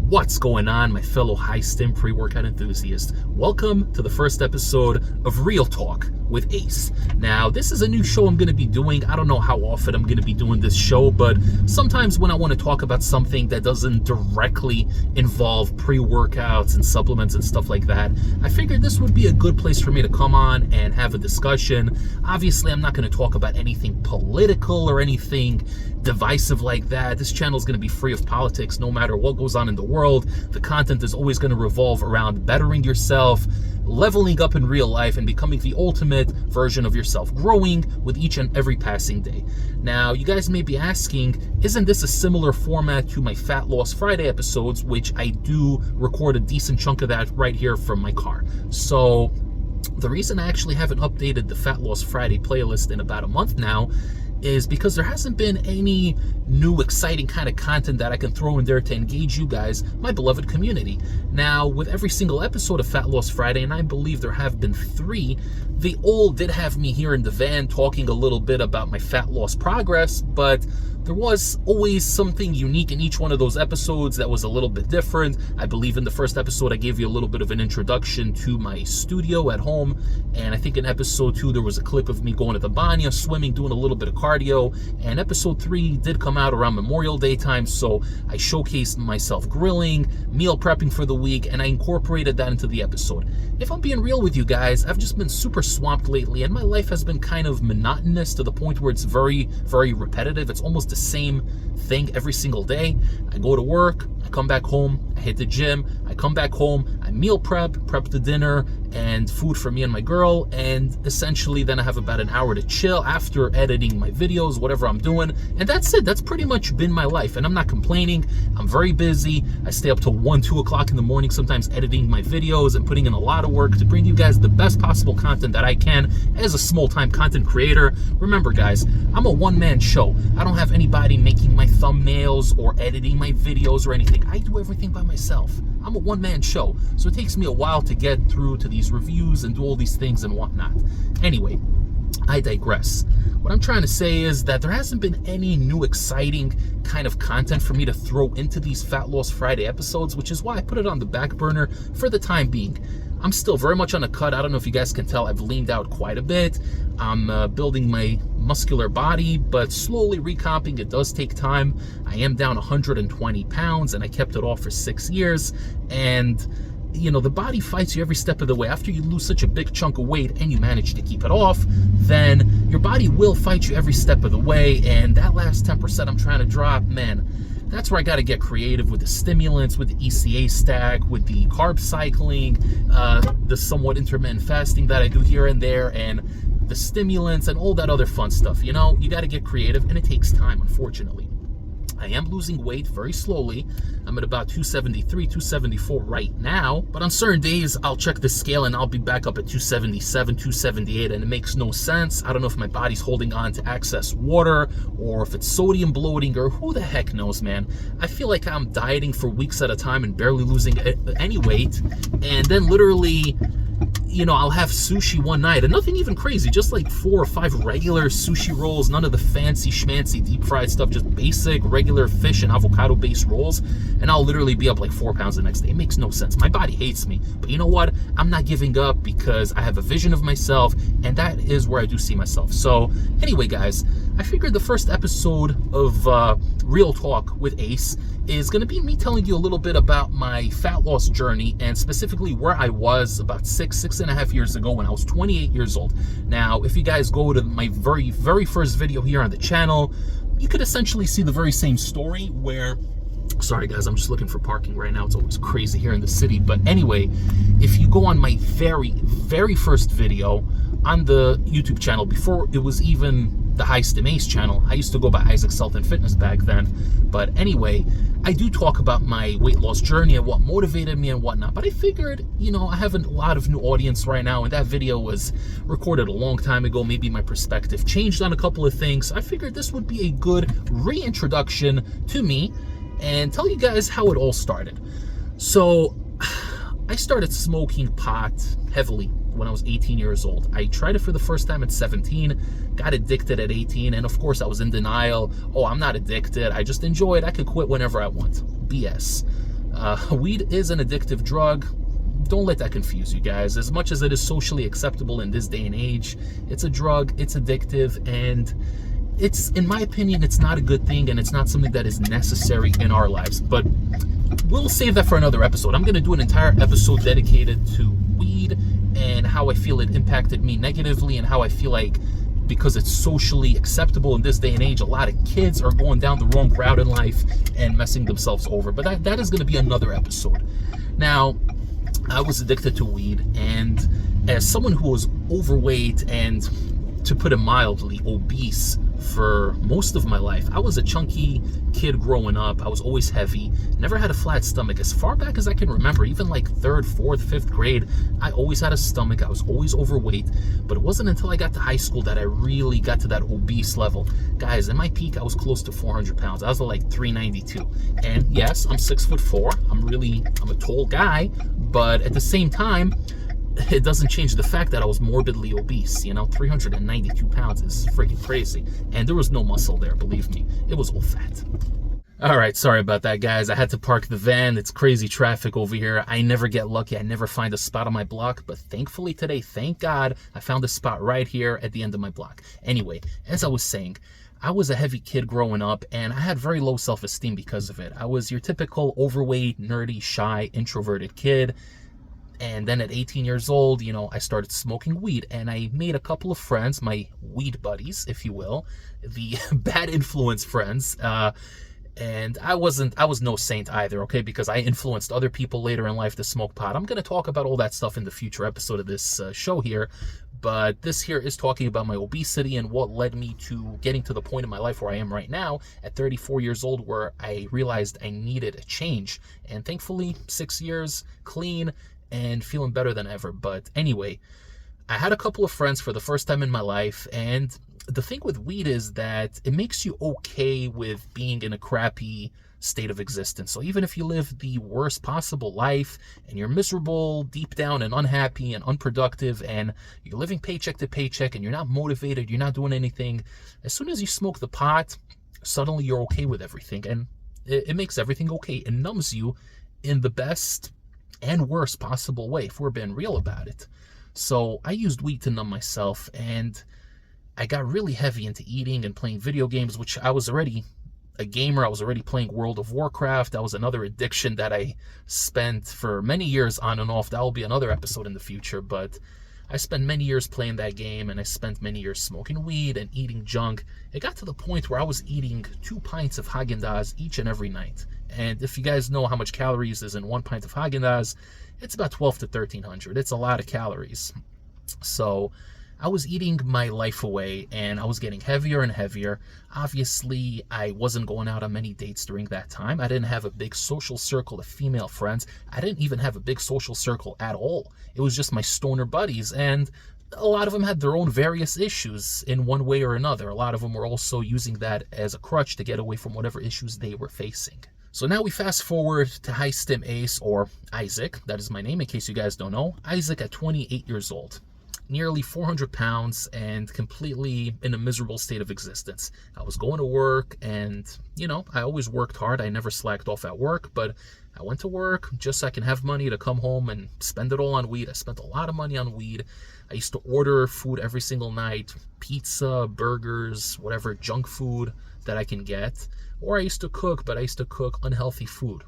What's going on, my fellow high-stim pre-workout enthusiasts? Welcome to the first episode of Real Talk with Ace. Now, this is a new show I'm going to be doing. I don't know how often I'm going to be doing this show, but sometimes when I want to talk about something that doesn't directly involve pre-workouts and supplements and stuff like that, I figured this would be a good place for me to come on and have a discussion. Obviously, I'm not going to talk about anything political or anything divisive like that. This channel is going to be free of politics no matter what goes on in the world. The content is always going to revolve around bettering yourself, leveling up in real life, and becoming the ultimate version of yourself, growing with each and every passing day. Now, you guys may be asking, isn't this a similar format to my Fat Loss Friday episodes, which I do record a decent chunk of that right here from my car? So the reason I actually haven't updated the Fat Loss Friday playlist in about a month now is because there hasn't been any new exciting kind of content that I can throw in there to engage you guys, my beloved community. Now, with every single episode of Fat Loss Friday, and I believe there have been 3, they all did have me here in the van talking a little bit about my fat loss progress, but there was always something unique in each one of those episodes that was a little bit different. I believe in the first episode, I gave you a little bit of an introduction to my studio at home. And I think in episode 2, there was a clip of me going to the banya, swimming, doing a little bit of cardio. And episode 3 did come out around Memorial Day time. So I showcased myself grilling, meal prepping for the week, and I incorporated that into the episode. If I'm being real with you guys, I've just been super swamped lately, and my life has been kind of monotonous to the point where it's very, very repetitive. It's almost the same thing every single day. I go to work, I come back home, I hit the gym, I come back home, I meal prep the dinner and food for me and my girl, and essentially then I have about an hour to chill after editing my videos, whatever I'm doing, and that's it. That's pretty much been my life, and I'm not complaining. I'm very busy. I stay up till 1, 2 o'clock in the morning, sometimes editing my videos and putting in a lot of work to bring you guys the best possible content that I can as a small-time content creator. Remember, guys, I'm a one-man show. I don't have anybody making my thumbnails or editing my videos or anything. I do everything by myself. I'm a one-man show, so it takes me a while to get through to these reviews and do all these things and whatnot. Anyway, I digress. What I'm trying to say is that there hasn't been any new exciting kind of content for me to throw into these Fat Loss Friday episodes, which is why I put it on the back burner for the time being. I'm still very much on a cut. I don't know if you guys can tell, I've leaned out quite a bit. I'm building my muscular body, but slowly recomping. It does take time. I am down 120 pounds, and I kept it off for 6 years. And you know, the body fights you every step of the way. After you lose such a big chunk of weight and you manage to keep it off, then your body will fight you every step of the way. And that last 10% I'm trying to drop, man, that's where I got to get creative with the stimulants, with the ECA stack, with the carb cycling, the somewhat intermittent fasting that I do here and there, and the stimulants and all that other fun stuff. You know, you got to get creative, and it takes time, unfortunately. I am losing weight very slowly. I'm at about 273, 274 right now. But on certain days, I'll check the scale and I'll be back up at 277, 278, and it makes no sense. I don't know if my body's holding on to excess water or if it's sodium bloating or who the heck knows, man. I feel like I'm dieting for weeks at a time and barely losing any weight. And then literally, you know, I'll have sushi one night, and nothing even crazy, just like 4 or 5 regular sushi rolls, none of the fancy schmancy deep fried stuff, just basic regular fish and avocado based rolls, and I'll literally be up like 4 pounds the next day. It makes no sense. My body hates me, but you know what? I'm not giving up because I have a vision of myself, and that is where I do see myself. So anyway, guys, I figured the first episode of Real Talk with Ace is going to be me telling you a little bit about my fat loss journey, and specifically where I was about 6.5 years ago when I was 28 years old. Now, if you guys go to my very first video here on the channel, you could essentially see the very same story where, sorry guys, I'm just looking for parking right now. It's always crazy here in the city. But anyway, if you go on my very first video on the YouTube channel, before it was even the High-Stim Ace channel, I used to go by Isaac's Health and Fitness back then. But anyway, I do talk about my weight loss journey and what motivated me and whatnot. But I figured, you know, I have a lot of new audience right now, and that video was recorded a long time ago. Maybe my perspective changed on a couple of things. I figured this would be a good reintroduction to me and tell you guys how it all started. So I started smoking pot heavily when I was 18 years old. I tried it for the first time at 17, got addicted at 18, and of course I was in denial. Oh, I'm not addicted, I just enjoy it, I could quit whenever I want. BS. Weed is an addictive drug. Don't let that confuse you guys. As much as it is socially acceptable in this day and age, it's a drug, it's addictive, and it's, in my opinion, it's not a good thing, and it's not something that is necessary in our lives. But we'll save that for another episode. I'm going to do an entire episode dedicated to weed and how I feel it impacted me negatively, and how I feel like, because it's socially acceptable in this day and age, a lot of kids are going down the wrong route in life and messing themselves over. But that is going to be another episode. Now, I was addicted to weed, and as someone who was overweight and, to put it mildly, obese for most of my life. I was a chunky kid growing up. I was always heavy, never had a flat stomach. As far back as I can remember, even like 3rd, 4th, 5th grade, I always had a stomach. I was always overweight, but it wasn't until I got to high school that I really got to that obese level. Guys, in my peak, I was close to 400 pounds. I was like 392. And yes, I'm 6'4". I'm a tall guy, but at the same time, it doesn't change the fact that I was morbidly obese. 392 pounds is freaking crazy. And there was no muscle there, believe me. It was all fat. All right, sorry about that, guys. I had to park the van. It's crazy traffic over here. I never get lucky. I never find a spot on my block. But thankfully today, thank God, I found a spot right here at the end of my block. Anyway, as I was saying, I was a heavy kid growing up, and I had very low self-esteem because of it. I was your typical overweight, nerdy, shy, introverted kid. And then at 18 years old, I started smoking weed, and I made a couple of friends, my weed buddies, if you will, the bad influence friends. And I was no saint either, okay, because I influenced other people later in life to smoke pot. I'm going to talk about all that stuff in the future episode of this show here, but this here is talking about my obesity and what led me to getting to the point in my life where I am right now at 34 years old, where I realized I needed a change. And thankfully, 6 years clean and feeling better than ever. But anyway, I had a couple of friends for the first time in my life, and the thing with weed is that it makes you okay with being in a crappy state of existence. So even if you live the worst possible life and you're miserable deep down and unhappy and unproductive, and you're living paycheck to paycheck and you're not motivated, you're not doing anything, as soon as you smoke the pot, suddenly you're okay with everything, and it makes everything okay. It numbs you in the best and worst possible way, if we're being real about it. So I used weed to numb myself, and I got really heavy into eating and playing video games, which I was already a gamer. I was already playing World of Warcraft. That was another addiction that I spent for many years on and off. That will be another episode in the future, but I spent many years playing that game, and I spent many years smoking weed and eating junk. It got to the point where I was eating 2 pints of Haagen-Dazs each and every night. And if you guys know how much calories is in 1 pint of Haagen-Dazs, it's about 12 to 1300. It's a lot of calories. So I was eating my life away, and I was getting heavier and heavier. Obviously, I wasn't going out on many dates during that time. I didn't have a big social circle of female friends. I didn't even have a big social circle at all. It was just my stoner buddies, and a lot of them had their own various issues in one way or another. A lot of them were also using that as a crutch to get away from whatever issues they were facing. So now we fast forward to High Stim Ace, or Isaac. That is my name in case you guys don't know. Isaac at 28 years old. Nearly 400 pounds and completely in a miserable state of existence. I was going to work, and, I always worked hard. I never slacked off at work, but I went to work just so I can have money to come home and spend it all on weed. I spent a lot of money on weed. I used to order food every single night, pizza, burgers, whatever junk food that I can get. Or I used to cook, but I used to cook unhealthy food.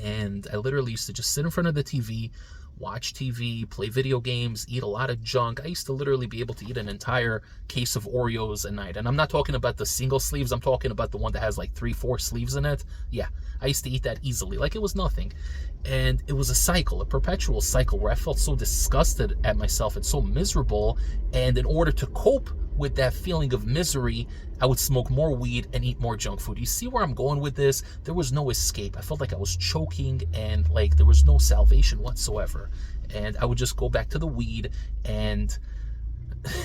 And I literally used to just sit in front of the TV, watch TV, play video games, eat a lot of junk. I used to literally be able to eat an entire case of Oreos a night. And I'm not talking about the single sleeves. I'm talking about the one that has like 3-4 sleeves in it. Yeah, I used to eat that easily, like it was nothing. And it was a cycle, a perpetual cycle, where I felt so disgusted at myself and so miserable. And in order to cope with that feeling of misery, I would smoke more weed and eat more junk food. You see where I'm going with this? There was no escape. I felt like I was choking, and like there was no salvation whatsoever. And I would just go back to the weed. And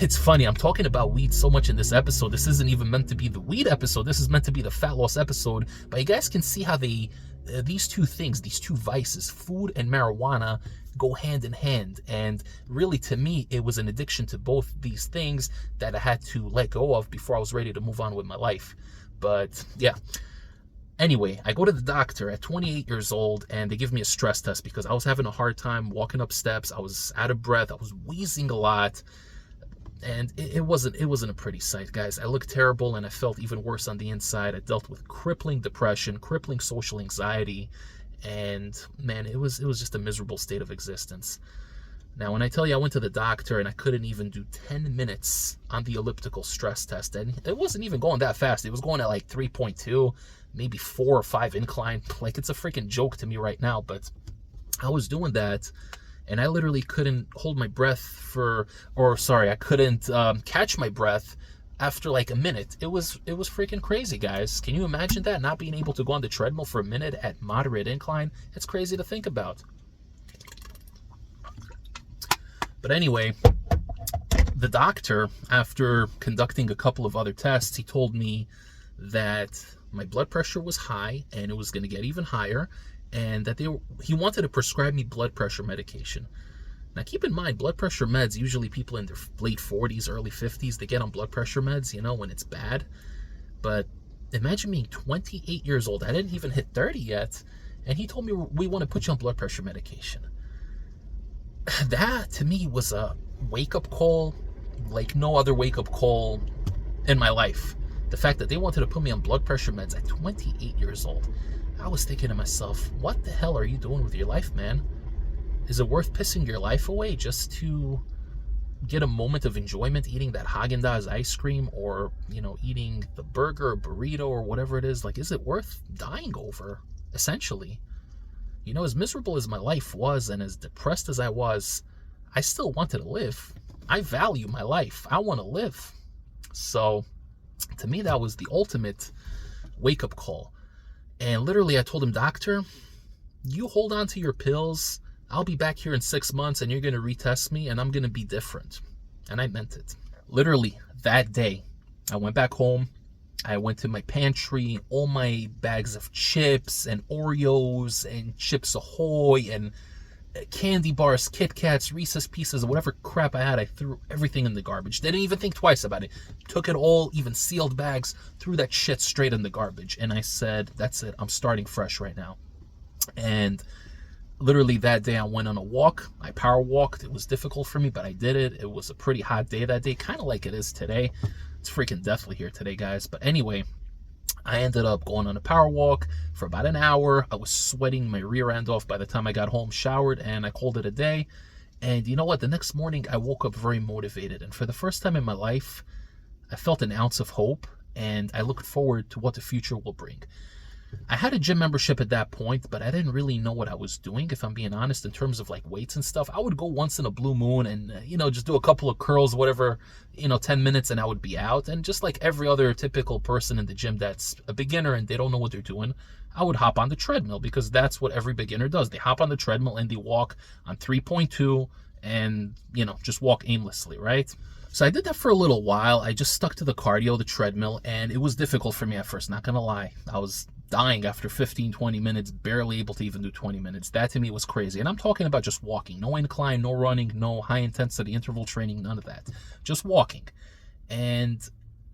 it's funny, I'm talking about weed so much in this episode. This isn't even meant to be the weed episode. This is meant to be the fat loss episode. But you guys can see how these two things, these two vices, food and marijuana, go hand in hand. And really, to me, it was an addiction to both these things that I had to let go of before I was ready to move on with my life. But yeah, Anyway, I go to the doctor at 28 years old, and they give me a stress test because I was having a hard time walking up steps. I was out of breath. I was wheezing a lot. And it wasn't a pretty sight, guys. I looked terrible, and I felt even worse on the inside. I dealt with crippling depression, crippling social anxiety, and man, it was just a miserable state of existence. Now, when I tell you I went to the doctor and I couldn't even do 10 minutes on the elliptical stress test, and it wasn't even going that fast. It was going at like 3.2, maybe 4 or 5 incline. Like, it's a freaking joke to me right now, but I was doing that. And I literally couldn't hold my breath I couldn't catch my breath after like a minute. It was freaking crazy, guys. Can you imagine that? Not being able to go on the treadmill for a minute at moderate incline? It's crazy to think about. But anyway, the doctor, after conducting a couple of other tests, he told me that my blood pressure was high and it was going to get even higher, and that he wanted to prescribe me blood pressure medication. Now, keep in mind, blood pressure meds, usually people in their late 40s, early 50s, they get on blood pressure meds, when it's bad. But imagine being 28 years old. I didn't even hit 30 yet, and he told me, we want to put you on blood pressure medication. That, to me, was a wake-up call like no other wake-up call in my life. The fact that they wanted to put me on blood pressure meds at 28 years old. I was thinking to myself, what the hell are you doing with your life, man? Is it worth pissing your life away just to get a moment of enjoyment eating that Haagen-Dazs ice cream, or, eating the burger or burrito or whatever it is? Like, is it worth dying over, essentially? As miserable as my life was and as depressed as I was, I still wanted to live. I value my life. I want to live. So, to me, that was the ultimate wake-up call. And literally, I told him, doctor, you hold on to your pills. I'll be back here in 6 months, and you're going to retest me, and I'm going to be different. And I meant it. Literally, that day, I went back home. I went to my pantry, all my bags of chips and Oreos and Chips Ahoy and candy bars, Kit Kats, Reese's Pieces, whatever crap I had, I threw everything in the garbage. Didn't even think twice about it. Took it all, even sealed bags, threw that shit straight in the garbage. And I said, that's it. I'm starting fresh right now. And literally that day I went on a walk. I power walked. It was difficult for me, but I did it. It was a pretty hot day that day, kind of like it is today. It's freaking deathly here today, guys. But anyway, I ended up going on a power walk for about an hour. I was sweating my rear end off by the time I got home, showered, and I called it a day. And you know what? The next morning, I woke up very motivated. And for the first time in my life, I felt an ounce of hope, and I looked forward to what the future will bring. I had a gym membership at that point, but I didn't really know what I was doing, if I'm being honest, in terms of like weights and stuff. I would go once in a blue moon and, just do a couple of curls, whatever, 10 minutes, and I would be out. And just like every other typical person in the gym that's a beginner and they don't know what they're doing, I would hop on the treadmill, because that's what every beginner does. They hop on the treadmill and they walk on 3.2 and, just walk aimlessly, right? So I did that for a little while. I just stuck to the cardio, the treadmill, and it was difficult for me at first, not gonna lie. I was dying after 15, 20 minutes, barely able to even do 20 minutes. That to me was crazy. And I'm talking about just walking. No incline, no running, no high intensity interval training, none of that. Just walking. And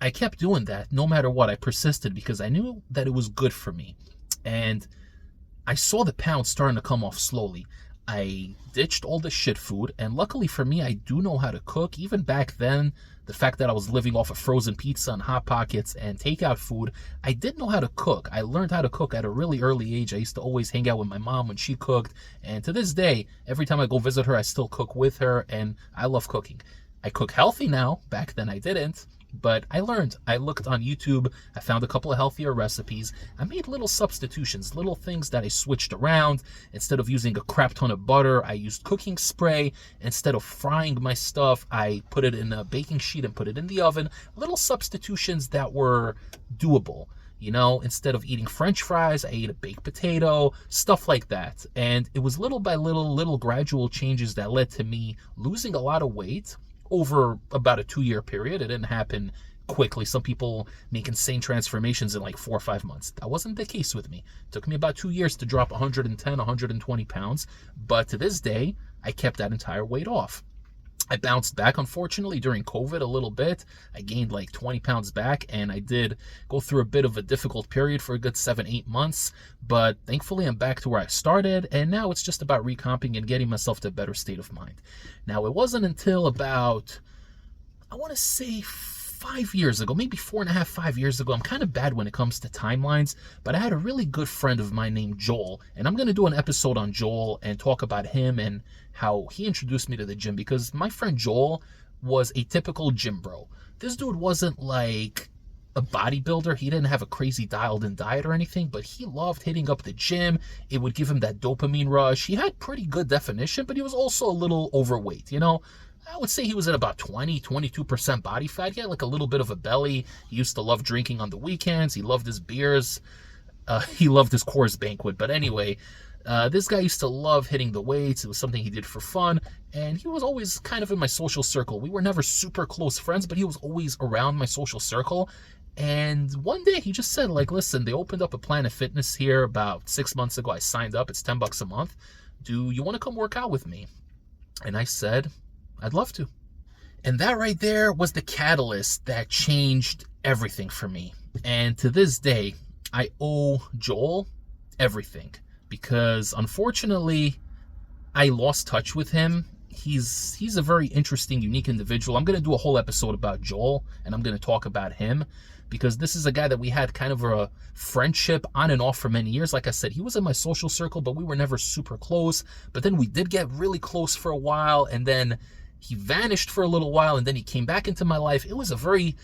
I kept doing that no matter what. I persisted because I knew that it was good for me. And I saw the pounds starting to come off slowly. I ditched all the shit food, and luckily for me, I do know how to cook. Even back then, the fact that I was living off of frozen pizza and Hot Pockets and takeout food, I did know how to cook. I learned how to cook at a really early age. I used to always hang out with my mom when she cooked, and to this day, every time I go visit her, I still cook with her, and I love cooking. I cook healthy now. Back then, I didn't. But I learned. I looked on YouTube. I found a couple of healthier recipes. I made little substitutions, little things that I switched around. Instead of using a crap ton of butter, I used cooking spray. Instead of frying my stuff, I put it in a baking sheet and put it in the oven. Little substitutions that were doable. Instead of eating French fries, I ate a baked potato, stuff like that. And it was little by little gradual changes that led to me losing a lot of weight over about a 2-year period. It didn't happen quickly. Some people make insane transformations in like 4 or 5 months. That wasn't the case with me. It took me about 2 years to drop 110, 120 pounds. But to this day, I kept that entire weight off. I bounced back, unfortunately, during COVID a little bit. I gained like 20 pounds back, and I did go through a bit of a difficult period for a good 7-8 months. But thankfully, I'm back to where I started, and now it's just about recomping and getting myself to a better state of mind. Now, it wasn't until about, I want to say 5 years ago, maybe 4.5, 5 years ago. I'm kind of bad when it comes to timelines, but I had a really good friend of mine named Joel, and I'm going to do an episode on Joel and talk about him and how he introduced me to the gym, because my friend Joel was a typical gym bro. This dude wasn't like a bodybuilder. He didn't have a crazy dialed in diet or anything, but he loved hitting up the gym. It would give him that dopamine rush. He had pretty good definition, but he was also a little overweight, you know. I would say he was at about 22% body fat. He had like a little bit of a belly. He used to love drinking on the weekends. He loved his beers. He loved his Coors Banquet. But anyway, this guy used to love hitting the weights. It was something he did for fun. And he was always kind of in my social circle. We were never super close friends, but he was always around my social circle. And one day he just said, like, listen, they opened up a Planet Fitness here about 6 months ago. I signed up. It's $10 a month. Do you want to come work out with me? And I said, I'd love to. And that right there was the catalyst that changed everything for me. And to this day, I owe Joel everything, because unfortunately, I lost touch with him. He's a very interesting, unique individual. I'm going to do a whole episode about Joel, and I'm going to talk about him, because this is a guy that we had kind of a friendship on and off for many years. Like I said, he was in my social circle, but we were never super close. But then we did get really close for a while, and then he vanished for a little while, and then he came back into my life. It was a very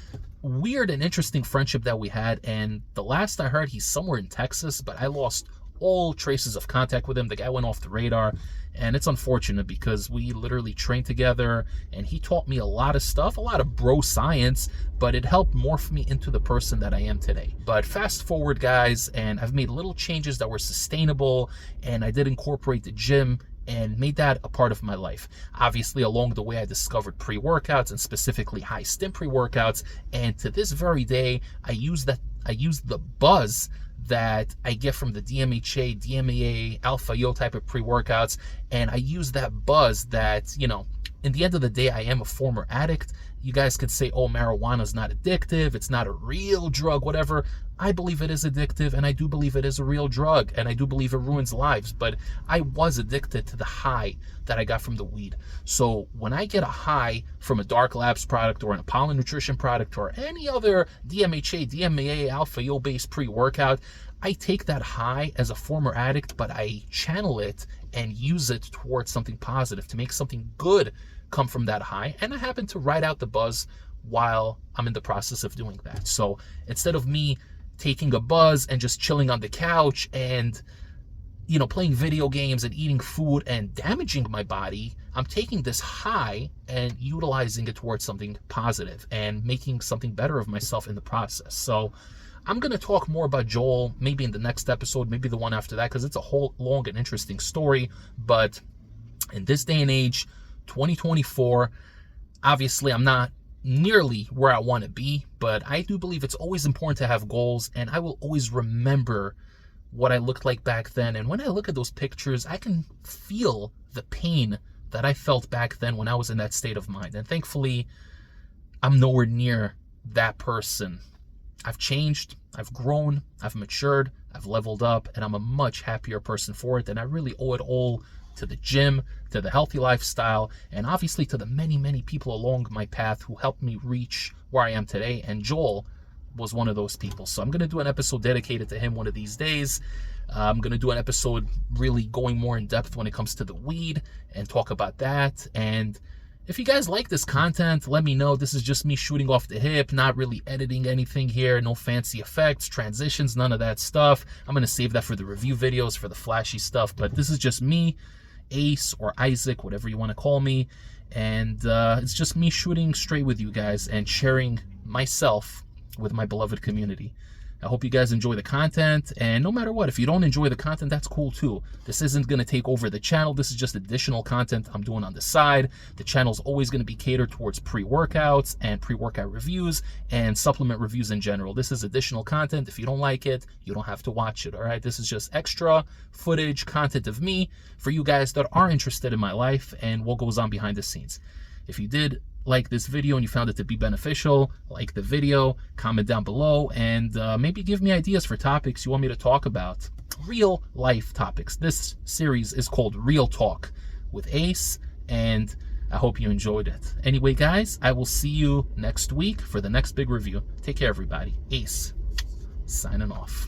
weird and interesting friendship that we had, and the last I heard, he's somewhere in Texas, but I lost all traces of contact with him. The guy went off the radar, and it's unfortunate because we literally trained together, and he taught me a lot of stuff, a lot of bro science, but it helped morph me into the person that I am today. But fast forward, guys, and I've made little changes that were sustainable, and I did incorporate the gym and made that a part of my life. Obviously, along the way, I discovered pre-workouts, and specifically high stim pre-workouts. And to this very day, I use the buzz that I get from the DMHA, DMAA, Alpha Yo type of pre-workouts, and I use that buzz that, you know, in the end of the day, I am a former addict. You guys could say, oh, marijuana's not addictive, it's not a real drug, whatever. I believe it is addictive, and I do believe it is a real drug, and I do believe it ruins lives, but I was addicted to the high that I got from the weed. So when I get a high from a Dark Labs product or an Apollo Nutrition product or any other DMHA, DMAA, Alpha Yo based pre-workout, I take that high as a former addict, but I channel it and use it towards something positive, to make something good come from that high. And I happen to ride out the buzz while I'm in the process of doing that. So instead of me taking a buzz and just chilling on the couch and, you know, playing video games and eating food and damaging my body, I'm taking this high and utilizing it towards something positive and making something better of myself in the process. So I'm going to talk more about Joel maybe in the next episode, maybe the one after that, because it's a whole long and interesting story. But in this day and age, 2024, obviously I'm not nearly where I want to be, but I do believe it's always important to have goals, and I will always remember what I looked like back then. And when I look at those pictures, I can feel the pain that I felt back then when I was in that state of mind. And thankfully, I'm nowhere near that person. I've changed, I've grown, I've matured, I've leveled up, and I'm a much happier person for it. And I really owe it all to the gym, to the healthy lifestyle, and obviously to the many, many people along my path who helped me reach where I am today. And Joel was one of those people. So I'm going to do an episode dedicated to him one of these days. I'm going to do an episode really going more in depth when it comes to the weed and talk about that. And if you guys like this content, let me know. This is just me shooting off the hip, not really editing anything here, no fancy effects, transitions, none of that stuff. I'm going to save that for the review videos, for the flashy stuff. But this is just me, Ace or Isaac, whatever you want to call me. And it's just me shooting straight with you guys and sharing myself with my beloved community. I hope you guys enjoy the content, and no matter what, if you don't enjoy the content, that's cool too. This isn't going to take over the channel. This is just additional content I'm doing on the side. The channel's always going to be catered towards pre-workouts and pre-workout reviews and supplement reviews in general. This is additional content. If you don't like it, you don't have to watch it, all right? This is just extra footage, content of me for you guys that are interested in my life and what goes on behind the scenes. If you did like this video and you found it to be beneficial, like the video, comment down below, and maybe give me ideas for topics you want me to talk about. Real life topics. This series is called Real Talk with Ace, and I hope you enjoyed it. Anyway, guys, I will see you next week for the next big review. Take care, everybody. Ace, signing off.